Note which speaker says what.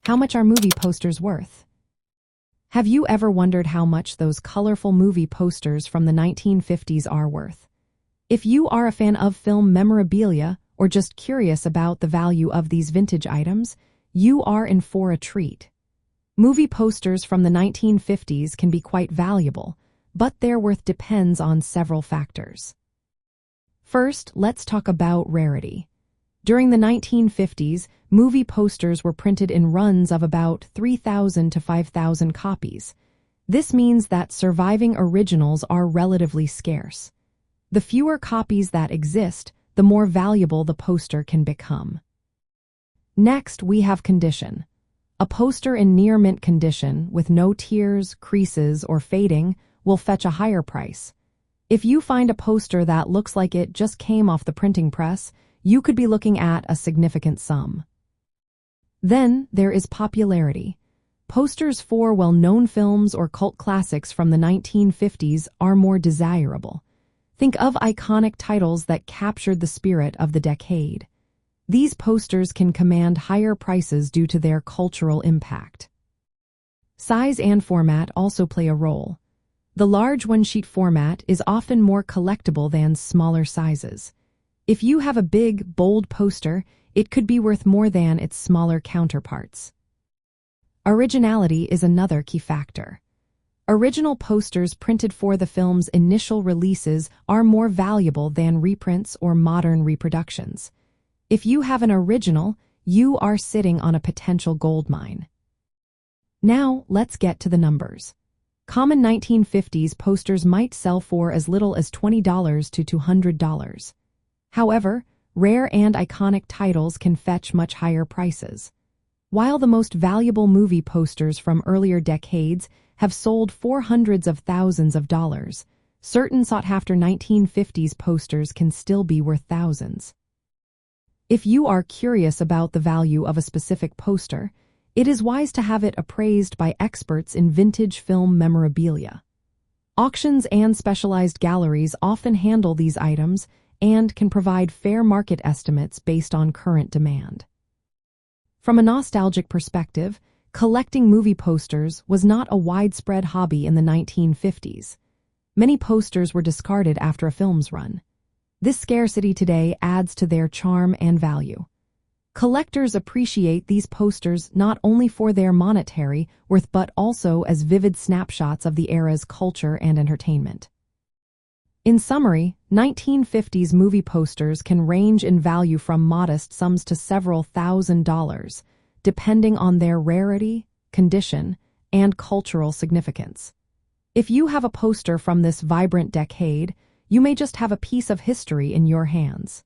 Speaker 1: How much are movie posters worth? Have you ever wondered how much those colorful movie posters from the 1950s are worth? If you are a fan of film memorabilia or just curious about the value of these vintage items, you are in for a treat. Movie posters from the 1950s can be quite valuable, but their worth depends on several factors. First, let's talk about rarity. During the 1950s, movie posters were printed in runs of about 3,000 to 5,000 copies. This means that surviving originals are relatively scarce. The fewer copies that exist, the more valuable the poster can become. Next, we have condition. A poster in near mint condition, with no tears, creases, or fading, will fetch a higher price. If you find a poster that looks like it just came off the printing press, you could be looking at a significant sum. Then there is popularity. Posters for well-known films or cult classics from the 1950s are more desirable. Think of iconic titles that captured the spirit of the decade. These posters can command higher prices due to their cultural impact. Size and format also play a role. The large one-sheet format is often more collectible than smaller sizes. If you have a big, bold poster, it could be worth more than its smaller counterparts. Originality is another key factor. Original posters printed for the film's initial releases are more valuable than reprints or modern reproductions. If you have an original, you are sitting on a potential goldmine. Now, let's get to the numbers. Common 1950s posters might sell for as little as $20 to $200. However, rare and iconic titles can fetch much higher prices. While the most valuable movie posters from earlier decades have sold for hundreds of thousands of dollars, certain sought-after 1950s posters can still be worth thousands. If you are curious about the value of a specific poster, it is wise to have it appraised by experts in vintage film memorabilia. Auctions and specialized galleries often handle these items and can provide fair market estimates based on current demand. From a nostalgic perspective, collecting movie posters was not a widespread hobby in the 1950s. Many posters were discarded after a film's run. This scarcity today adds to their charm and value. Collectors appreciate these posters not only for their monetary worth but also as vivid snapshots of the era's culture and entertainment. In summary, 1950s movie posters can range in value from modest sums to several $1,000s, depending on their rarity, condition, and cultural significance. If you have a poster from this vibrant decade, you may just have a piece of history in your hands.